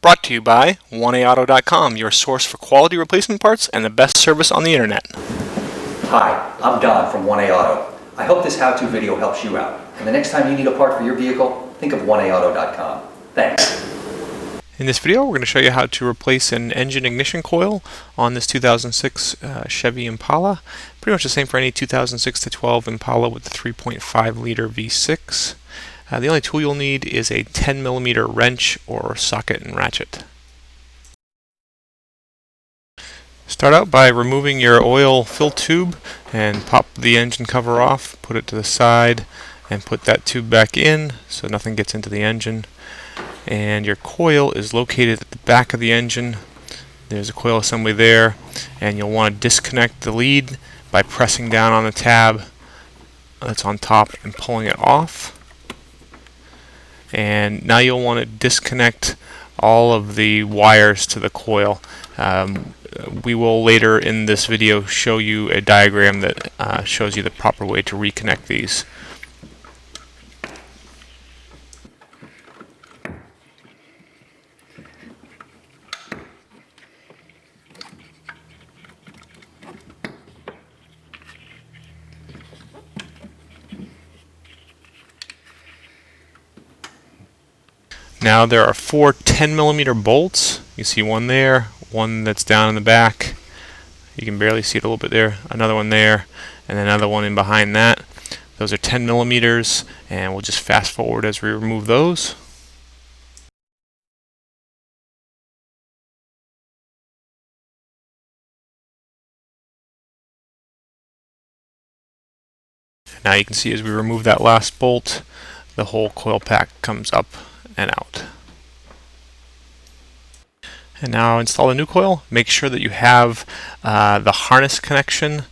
Brought to you by 1AAuto.com, your source for quality replacement parts and the best service on the internet. Hi, I'm Don from 1A Auto. I hope this how-to video helps you out. And the next time you need a part for your vehicle, think of 1AAuto.com. Thanks. In this video, we're going to show you how to replace an engine ignition coil on this 2006 Chevy Impala. Pretty much the same for any 2006 to 12 Impala with the 3.5 liter V6. The only tool you'll need is a 10mm wrench or socket and ratchet. Start out by removing your oil fill tube and pop the engine cover off, put it to the side and put that tube back in so nothing gets into the engine. And your coil is located at the back of the engine. There's a coil assembly there, and you'll want to disconnect the lead by pressing down on the tab that's on top and pulling it off. And now you'll want to disconnect all of the wires to the coil. We will later in this video show you a diagram that shows you the proper way to reconnect these. Now there are four 10mm bolts. You see one there, one that's down in the back. You can barely see it a little bit there. Another one there, and another one in behind that. Those are 10mm, and we'll just fast forward as we remove those. Now you can see as we remove that last bolt, the whole coil pack comes up and out. And now install a new coil. Make sure that you have the harness connection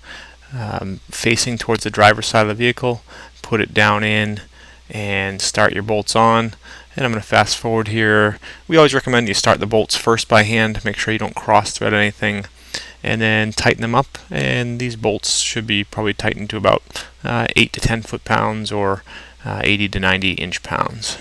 facing towards the driver's side of the vehicle. Put it down in and start your bolts on. And I'm going to fast forward here. We always recommend you start the bolts first by hand. Make sure you don't cross thread anything. And then tighten them up. And these bolts should be probably tightened to about 8 to 10 foot-pounds or 80 to 90 inch-pounds.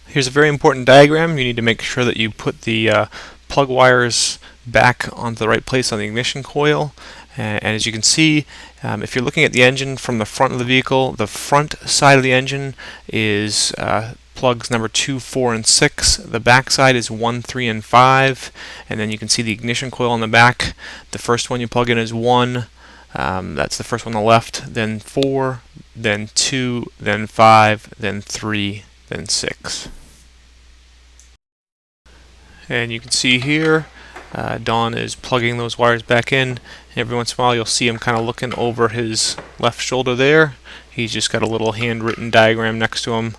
Here's a very important diagram. You need to make sure that you put the plug wires back onto the right place on the ignition coil. And as you can see, if you're looking at the engine from the front of the vehicle, the front side of the engine is plugs number 2, 4, and 6. The back side is 1, 3, and 5. And then you can see the ignition coil on the back. The first one you plug in is 1. That's the first one on the left. Then 4, then 2, then 5, then 3, then 6. And you can see here, Don is plugging those wires back in. And every once in a while you'll see him kind of looking over his left shoulder there. He's just got a little handwritten diagram next to him,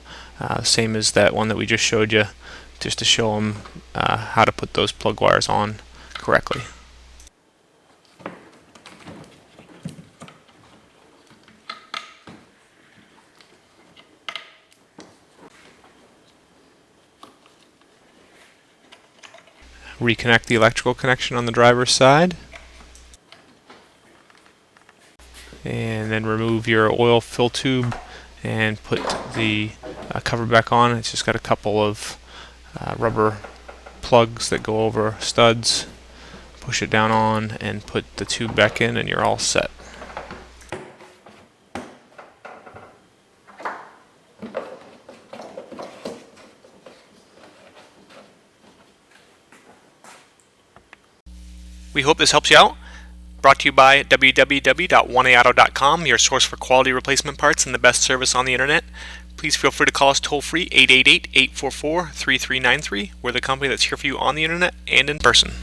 same as that one that we just showed you, just to show him how to put those plug wires on correctly. Reconnect the electrical connection on the driver's side, and then remove your oil fill tube and put the cover back on. It's just got a couple of rubber plugs that go over studs. Push it down on and put the tube back in and you're all set. We hope this helps you out. Brought to you by www.1AAuto.com, your source for quality replacement parts and the best service on the internet. Please feel free to call us toll-free 888-844-3393. We're the company that's here for you on the internet and in person.